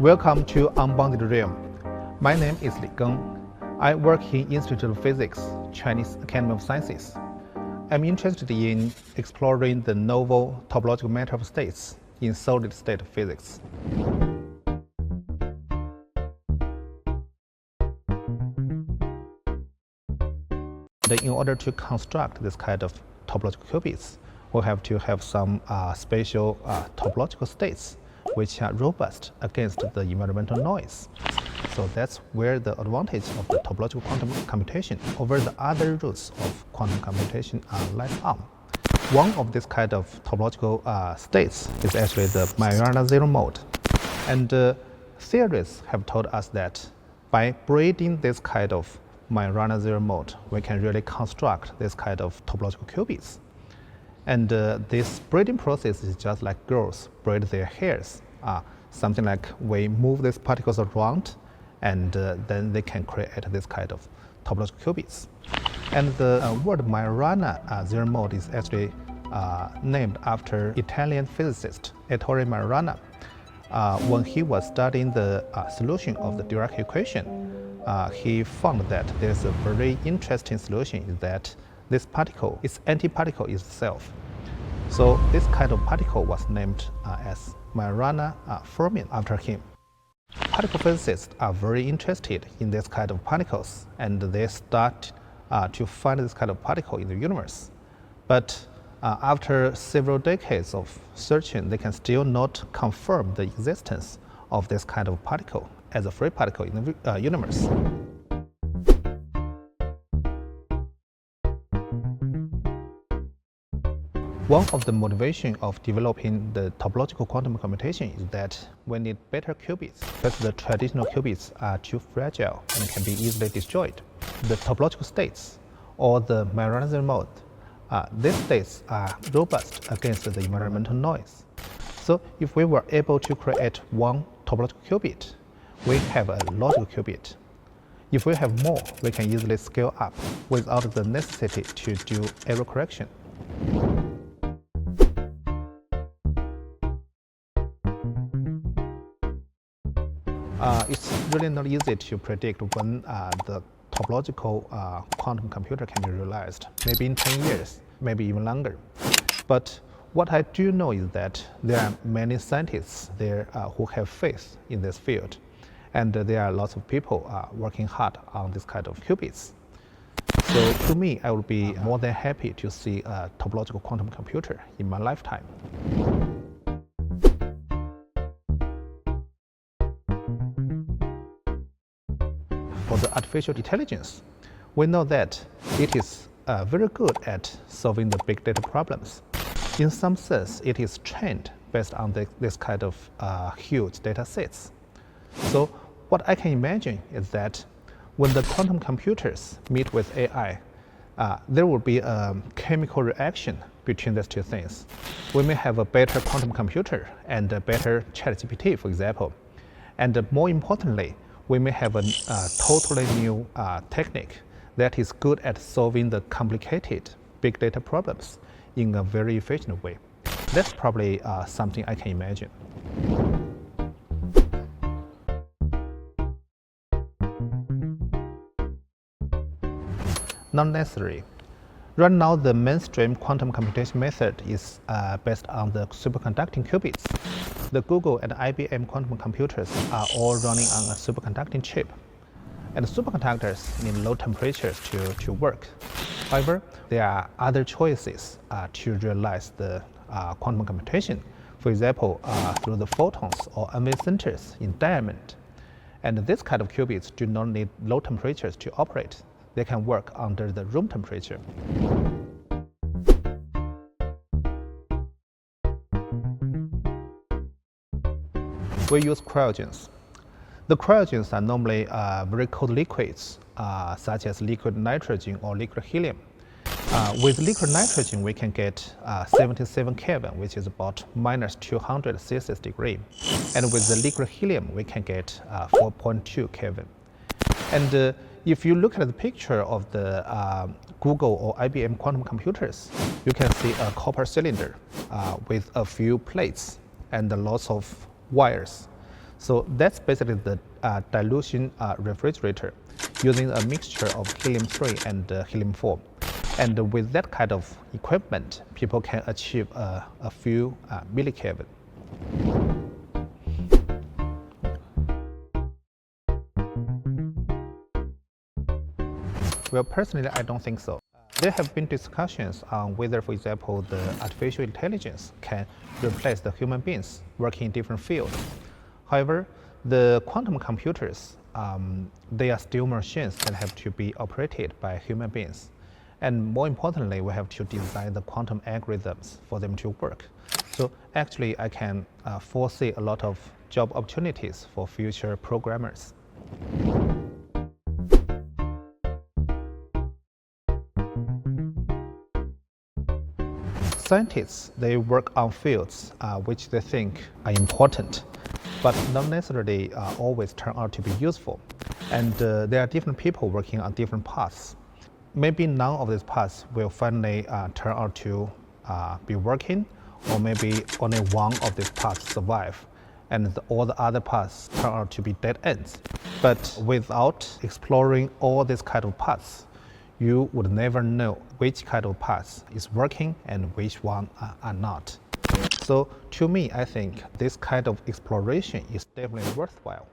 Welcome to Unbounded Realm. My name is Geng. I work in Institute of Physics, Chinese Academy of Sciences. I'm interested in exploring the novel topological matter of states in solid-state physics. In order to construct this kind of topological qubits, we have to have some special topological states which are robust against the environmental noise. So that's where the advantage of the topological quantum computation over the other routes of quantum computation lies on. One of this kind of topological states is actually the Majorana zero mode. And theorists have told us that by breeding this kind of Majorana zero mode, we can really construct this kind of topological qubits. And this breeding process is just like girls braid their hairs. Something like we move these particles around, and then they can create this kind of topological qubits. And the word Majorana zero mode is actually named after Italian physicist Ettore Majorana. When he was studying the solution of the Dirac equation, he found that there's a very interesting solution that this particle, its antiparticle itself. So this kind of particle was named as Majorana fermion after him. Particle physicists are very interested in this kind of particles, and they start to find this kind of particle in the universe. But after several decades of searching, they can still not confirm the existence of this kind of particle as a free particle in the universe. One of the motivations of developing the topological quantum computation is that we need better qubits, because the traditional qubits are too fragile and can be easily destroyed. The topological states, or the Majorana zero mode, these states are robust against the environmental noise. So if we were able to create one topological qubit, we have a logical qubit. If we have more, we can easily scale up without the necessity to do error correction. It's really not easy to predict when the topological quantum computer can be realized. Maybe in 10 years, maybe even longer. But what I do know is that there are many scientists there who have faith in this field. And there are lots of people working hard on this kind of qubits. So to me, I would be more than happy to see a topological quantum computer in my lifetime. For the artificial intelligence, we know that it is very good at solving the big data problems. In some sense, it is trained based on this kind of huge data sets. So what I can imagine is that when the quantum computers meet with AI, there will be a chemical reaction between these two things. We may have a better quantum computer and a better ChatGPT, for example. And more importantly, we may have a totally new technique that is good at solving the complicated big data problems in a very efficient way. That's probably something I can imagine. Not necessary. Right now, the mainstream quantum computation method is based on the superconducting qubits. The Google and IBM quantum computers are all running on a superconducting chip. And superconductors need low temperatures to work. However, there are other choices to realize the quantum computation. For example, through the photons or unwave centers in diamond. And this kind of qubits do not need low temperatures to operate. They can work under the room temperature. We use cryogens. The cryogens are normally very cold liquids, such as liquid nitrogen or liquid helium. With liquid nitrogen, we can get 77 Kelvin, which is about minus 200 Celsius degree. And with the liquid helium, we can get 4.2 Kelvin. And if you look at the picture of the Google or IBM quantum computers, you can see a copper cylinder with a few plates and lots of wires. So that's basically the dilution refrigerator using a mixture of helium-3 and helium-4. And with that kind of equipment, people can achieve a few millikelvin. Well, personally, I don't think so. There have been discussions on whether, for example, the artificial intelligence can replace the human beings working in different fields. However, the quantum computers, they are still machines that have to be operated by human beings. And more importantly, we have to design the quantum algorithms for them to work. So actually, I can foresee a lot of job opportunities for future programmers. Scientists, they work on fields which they think are important, but not necessarily always turn out to be useful. And there are different people working on different paths. Maybe none of these paths will finally turn out to be working, or maybe only one of these paths survive, and all the other paths turn out to be dead ends. But without exploring all these kind of paths, you would never know which kind of path is working and which one are not. So to me, I think this kind of exploration is definitely worthwhile.